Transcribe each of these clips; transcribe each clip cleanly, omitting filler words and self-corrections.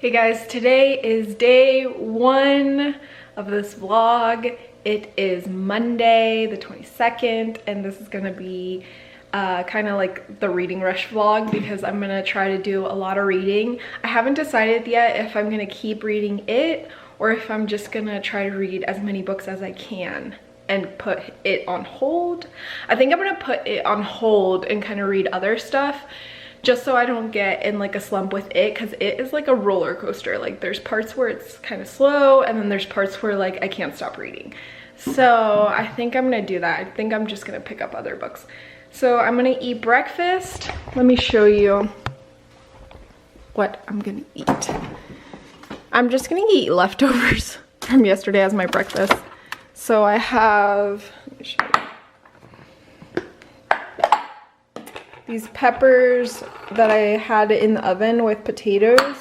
Hey guys, today is day one of this vlog. It is Monday the 22nd and this is gonna be kind of like the reading rush vlog because I'm gonna try to do a lot of reading. I haven't decided yet if I'm gonna keep reading it or if I'm just gonna try to read as many books as I can and put it on hold. I think I'm gonna put it on hold and kind of read other stuff just so I don't get in like a slump with it, because it is like a roller coaster. Like there's parts where it's kind of slow and then there's parts where like I can't stop reading. So I think I'm gonna do that. I think I'm just gonna pick up other books. So I'm gonna eat breakfast. Let me show you what I'm gonna eat. I'm just gonna eat leftovers from yesterday as my breakfast. So I have, let me show you, these peppers that I had in the oven with potatoes,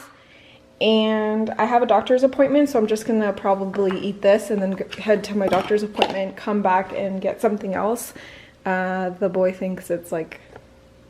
and I have a doctor's appointment, so I'm just gonna probably eat this and then head to my doctor's appointment, come back and get something else. The boy thinks it's like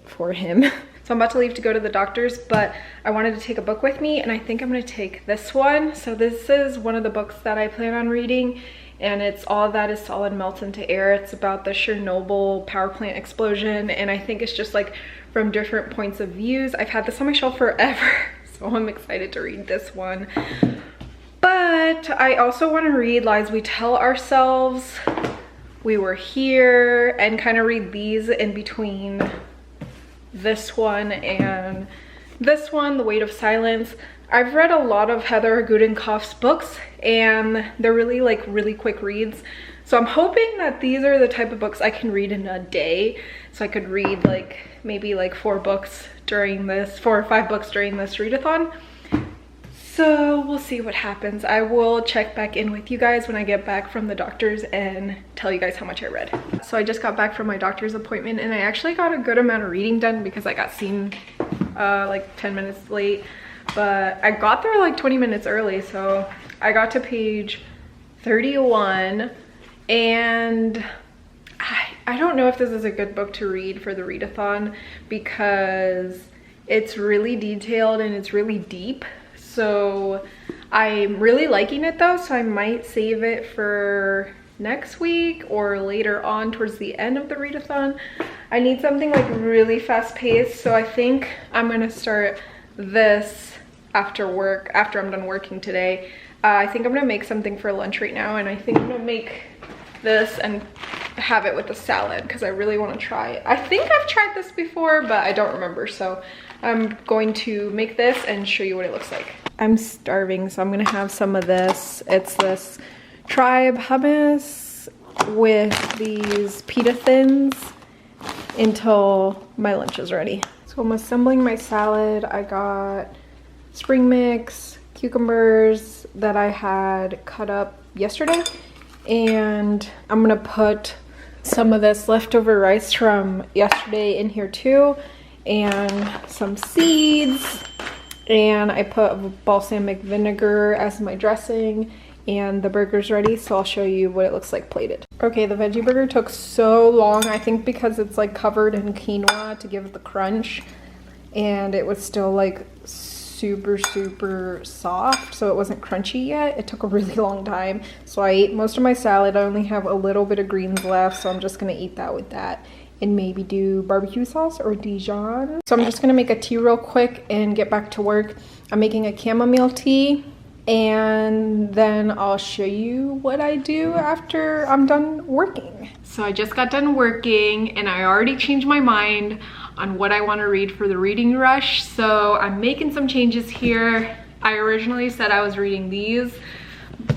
for him. So I'm about to leave to go to the doctor's, but I wanted to take a book with me and I think I'm gonna take this one. So this is one of the books that I plan on reading, and it's All That Is Solid Melts Into Air. It's about the Chernobyl power plant explosion, and I think it's just like from different points of views. I've had this on my shelf forever, so I'm excited to read this one. But I also want to read Lies We Tell Ourselves, We Were Here, and kind of read these in between this one and this one, The Weight of Silence. I've read a lot of Heather Gudenkauf's books and they're really quick reads. So I'm hoping that these are the type of books I can read in a day. So I could read like maybe like 4 or 5 books during this readathon. So we'll see what happens. I will check back in with you guys when I get back from the doctor's and tell you guys how much I read. So I just got back from my doctor's appointment and I actually got a good amount of reading done because I got seen like 10 minutes late. But I got there like 20 minutes early, so I got to page 31, and I don't know if this is a good book to read for the readathon because it's really detailed and it's really deep. So I'm really liking it though, so I might save it for next week or later on towards the end of the readathon. I need something like really fast paced, so I think I'm gonna start this after I'm done working today. I think I'm gonna make something for lunch right now, and I think I'm gonna make this and have it with a salad because I really want to try it. I think I've tried this before, but I don't remember, so I'm going to make this and show you what it looks like. I'm starving, so I'm gonna have some of this. It's this Tribe hummus with these pita thins until my lunch is ready. So I'm assembling my salad. I got spring mix, cucumbers that I had cut up yesterday, and I'm gonna put some of this leftover rice from yesterday in here too, and some seeds, and I put balsamic vinegar as my dressing, and the burger's ready, so I'll show you what it looks like plated. Okay, the veggie burger took so long, I think because it's like covered in quinoa to give it the crunch, and it was still like super soft, so it wasn't crunchy yet. It took a really long time, so I ate most of my salad. I only have a little bit of greens left, so I'm just gonna eat that with that and maybe do barbecue sauce or Dijon. So I'm just gonna make a tea real quick and get back to work. I'm making a chamomile tea, and then I'll show you what I do after I'm done working. So I just got done working and I already changed my mind on what I want to read for the reading rush, so I'm making some changes here. I originally said I was reading these,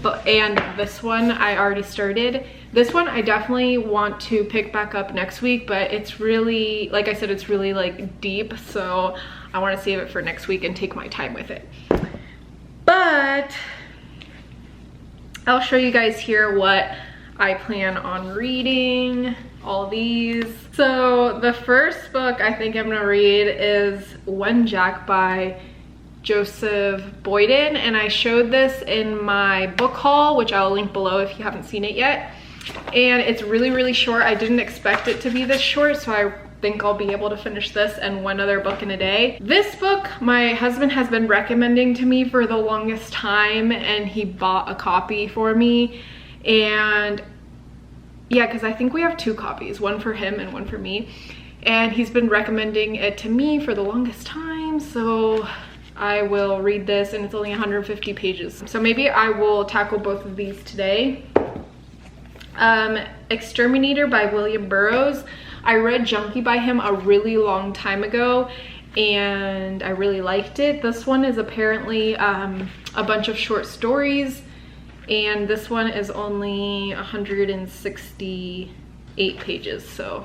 and this one I already started. This one I definitely want to pick back up next week, but it's really, like I said, it's really like deep, so I want to save it for next week and take my time with it. But I'll show you guys here what I plan on reading, all these. So the first book I think I'm gonna read is One Jack by Joseph Boyden, and I showed this in my book haul, which I'll link below if you haven't seen it yet. And it's really short. I didn't expect it to be this short, so I think I'll be able to finish this and one other book in a day. This book my husband has been recommending to me for the longest time, and he bought a copy for me. And yeah, because I think we have 2 copies, one for him and one for me, and he's been recommending it to me for the longest time, so I will read this, and it's only 150 pages. So maybe I will tackle both of these today. Exterminator by William Burroughs. I read Junkie by him a really long time ago, and I really liked it. This one is apparently a bunch of short stories, and this one is only 168 pages, so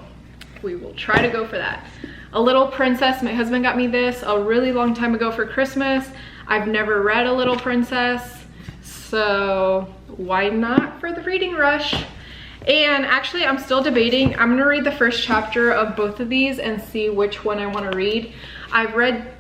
we will try to go for that. A Little Princess. My husband got me this a really long time ago for Christmas. I've never read A Little Princess, so why not for the reading rush? And actually, I'm still debating. I'm gonna read the first chapter of both of these and see which one I want to read. I've read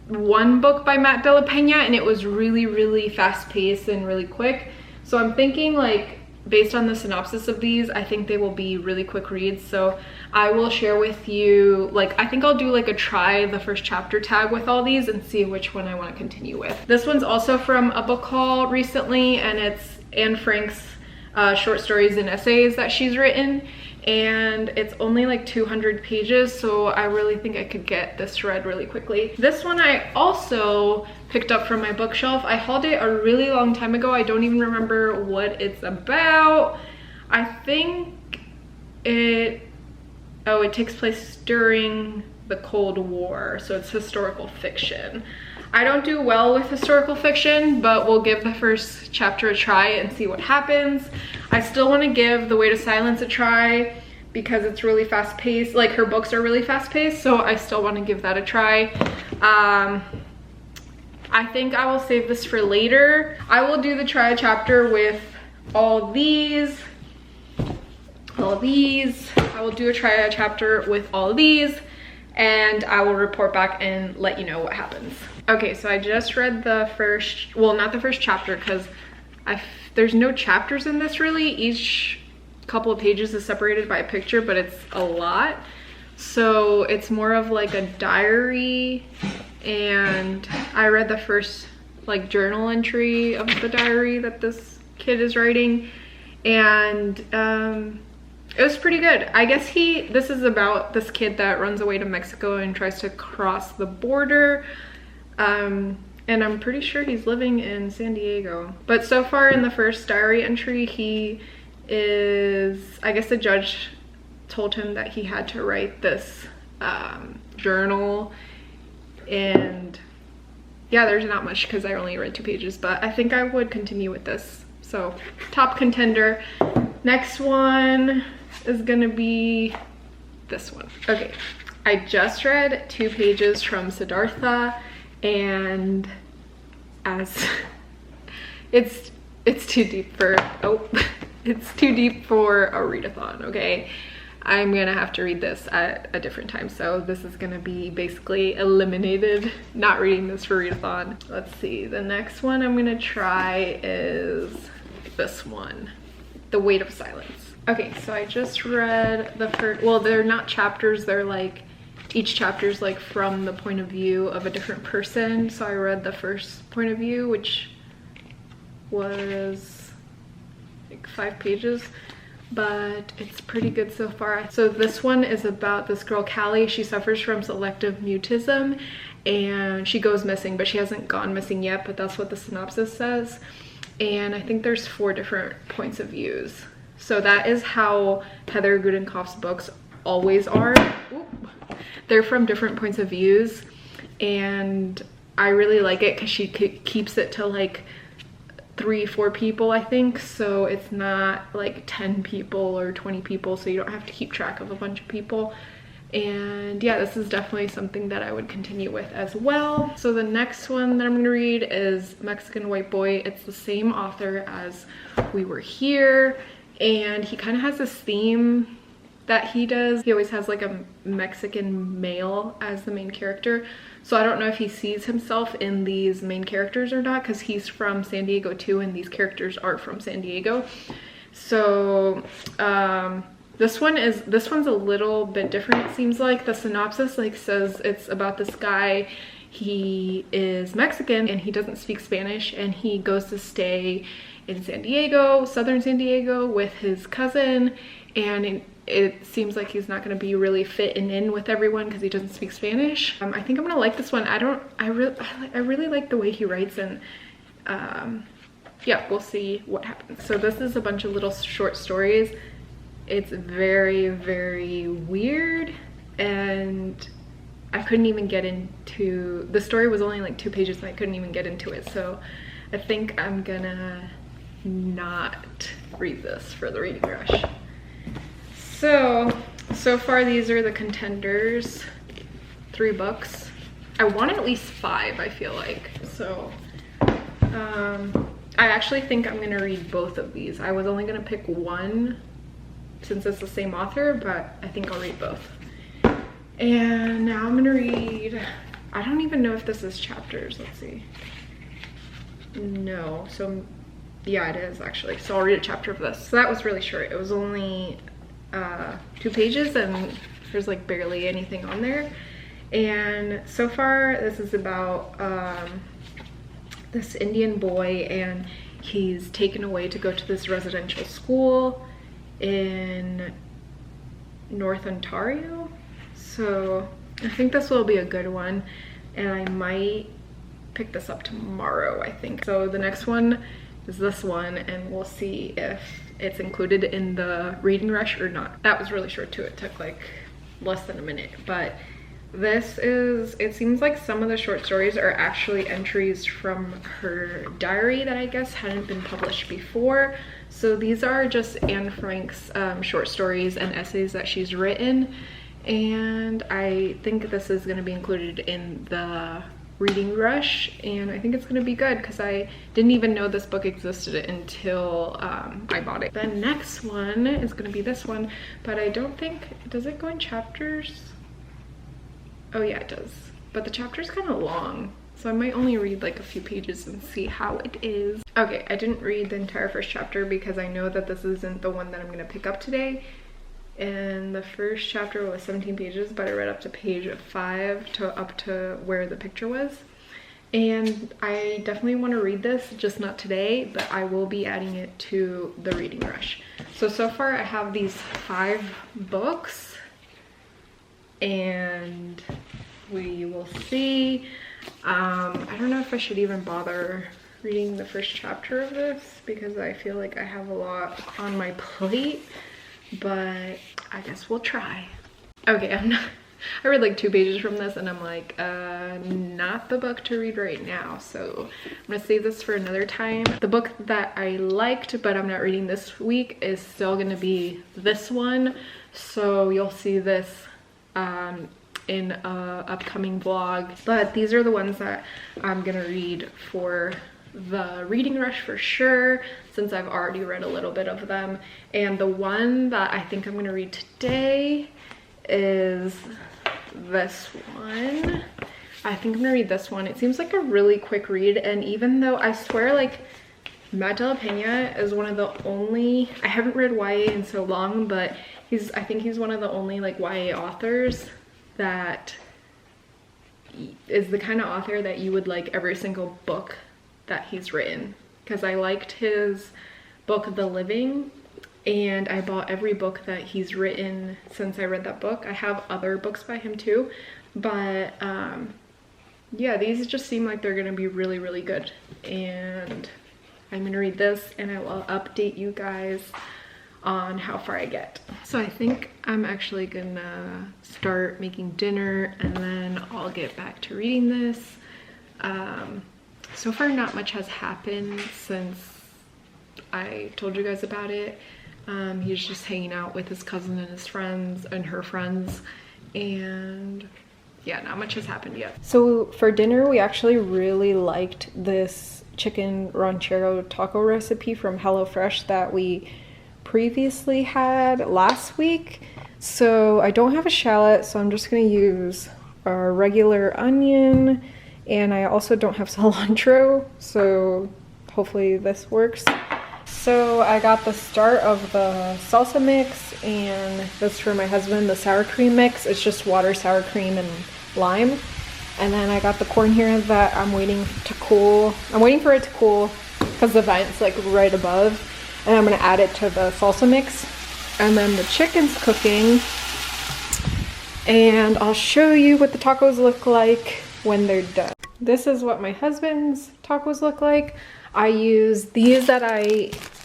one book by Matt de la Peña, and it was really fast-paced and really quick. So I'm thinking, like, based on the synopsis of these, I think they will be really quick reads. So I will share with you, like, I think I'll do like a try the first chapter tag with all these and see which one I want to continue with. This one's also from a book haul recently, and it's Anne Frank's short stories and essays that she's written, and it's only like 200 pages, so I really think I could get this read really quickly. This one I also picked up from my bookshelf. I hauled it a really long time ago. I don't even remember what it's about. I think it takes place during the Cold War, so it's historical fiction. I don't do well with historical fiction, but we'll give the first chapter a try and see what happens. I still want to give The Way to Silence a try because it's really fast paced. Like, her books are really fast paced, so I still want to give that a try. I think I will save this for later. I will do the try chapter with all these. I will do a try chapter with all of these, and I will report back and let you know what happens. Okay, so I just read the first, well, not the first chapter, because there's no chapters in this really. Each couple of pages is separated by a picture, but it's a lot. So it's more of like a diary, and I read the first like journal entry of the diary that this kid is writing, and it was pretty good. I guess this is about this kid that runs away to Mexico and tries to cross the border. And I'm pretty sure he's living in San Diego. But so far in the first diary entry, he is, I guess the judge told him that he had to write this journal. And yeah, there's not much because I only read 2 pages, but I think I would continue with this. So top contender. Next one is gonna be this one. Okay, I just read 2 pages from Siddhartha, and as it's too deep for it's too deep for a readathon. Okay, I'm gonna have to read this at a different time, so this is gonna be basically eliminated, not reading this for readathon. Let's see, the next one I'm gonna try is this one, The Weight of Silence. Okay, so I just read the first, well, they're not chapters, they're like, each chapter is like from the point of view of a different person. So I read the first point of view, which was like 5 pages, but it's pretty good so far. So this one is about this girl, Callie. She suffers from selective mutism, and she goes missing, but she hasn't gone missing yet, but that's what the synopsis says. And I think there's 4 different points of views. So that is how Heather Gudenkauf's books always are. Oop. They're from different points of views, and I really like it because she keeps it to like 3-4 people, I think, so it's not like 10 people or 20 people, so you don't have to keep track of a bunch of people. And yeah, this is definitely something that I would continue with as well. So the next one that I'm gonna read is Mexican White Boy. It's the same author as We Were Here, and he kind of has this theme that he does. He always has like a Mexican male as the main character. So I don't know if he sees himself in these main characters or not, because he's from San Diego too, and these characters are from San Diego. So This one's a little bit different, it seems like. The synopsis like says it's about this guy. He is Mexican and he doesn't speak Spanish, and he goes to stay in San Diego, southern San Diego, with his cousin, and it seems like he's not going to be really fitting in with everyone because he doesn't speak Spanish. I think I'm gonna like this one. I really like the way he writes, and yeah, we'll see what happens. So this is a bunch of little short stories. It's very, very weird, and I couldn't even get into, the story was only like 2 pages and I couldn't even get into it. So I think I'm gonna not read this for the reading rush. So far these are the contenders, 3 books. I want at least 5, I feel like. So I actually think I'm gonna read both of these. I was only gonna pick one since it's the same author, but I think I'll read both. And now I'm gonna read, I don't even know if this is chapters, let's see. No, so yeah, it is actually. So I'll read a chapter of this. So that was really short. It was only 2 pages and there's like barely anything on there. And so far this is about this Indian boy, and he's taken away to go to this residential school in North Ontario. So I think this will be a good one, and I might pick this up tomorrow, I think. So the next one is this one, and we'll see if it's included in the reading rush or not. That was really short too. It took like less than a minute, but this is, it seems like some of the short stories are actually entries from her diary that I guess hadn't been published before. So these are just Anne Frank's short stories and essays that she's written, and I think this is going to be included in the reading rush, and I think it's going to be good because I didn't even know this book existed until I bought it. The next one is going to be this one, but I don't think, does it go in chapters? Oh yeah, it does, but the chapter's kind of long, so I might only read like a few pages and see how it is. Okay, I didn't read the entire first chapter because I know that this isn't the one that I'm going to pick up today. And the first chapter was 17 pages, but I read up to page 5 to up to where the picture was. And I definitely want to read this, just not today, but I will be adding it to the reading rush. So far I have these 5 books, and we will see. I don't know if I should even bother reading the first chapter of this because I feel like I have a lot on my plate, but I guess we'll try. Okay, I read like 2 pages from this and I'm like, not the book to read right now. So I'm gonna save this for another time. The book that I liked, but I'm not reading this week, is still gonna be this one. So you'll see this in a upcoming vlog. But these are the ones that I'm gonna read for the reading rush for sure, since I've already read a little bit of them. And the one that I think I'm gonna read today is this one. I think I'm gonna read this one. It seems like a really quick read, and even though I swear like Matt de la Peña is one of the only, I haven't read YA in so long, but I think he's one of the only like YA authors that is the kind of author that you would like every single book that he's written, because I liked his book The Living, and I bought every book that he's written since I read that book. I have other books by him too, but yeah, these just seem like they're gonna be really, really good, and I'm gonna read this and I will update you guys on how far I get. So I think I'm actually gonna start making dinner and then I'll get back to reading this. So far not much has happened since I told you guys about it. He's just hanging out with his cousin and his friends and her friends, and yeah, not much has happened yet. So for dinner, we actually really liked this chicken ranchero taco recipe from HelloFresh that we previously had last week. So I don't have a shallot, so I'm just gonna use our regular onion, and I also don't have cilantro, so hopefully this works. So I got the start of the salsa mix, and this for my husband, the sour cream mix. It's just water, sour cream, and lime. And then I got the corn here that I'm waiting to cool. I'm waiting for it to cool because the vent's like right above. And I'm gonna add it to the salsa mix. And then the chicken's cooking. And I'll show you what the tacos look like when they're done. This is what my husband's tacos look like. I use these that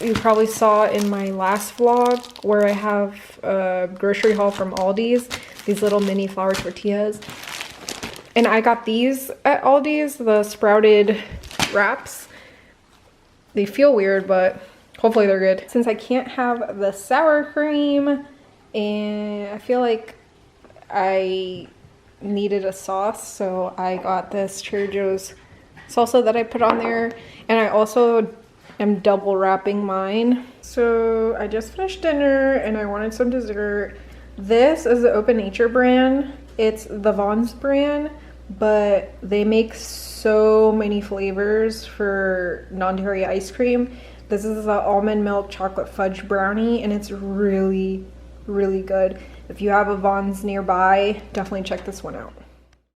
you probably saw in my last vlog where I have a grocery haul from Aldi's. These little mini flour tortillas. And I got these at Aldi's, the sprouted wraps. They feel weird, but hopefully they're good. Since I can't have the sour cream, and I feel like I needed a sauce, so I got this Trader Joe's salsa that I put on there. And I also am double wrapping mine. So I just finished dinner and I wanted some dessert. This is the Open Nature brand. It's the Vons brand, but they make so many flavors for non-dairy ice cream. This is the almond milk chocolate fudge brownie, and it's really, really good. If you have a Vons nearby, definitely check this one out.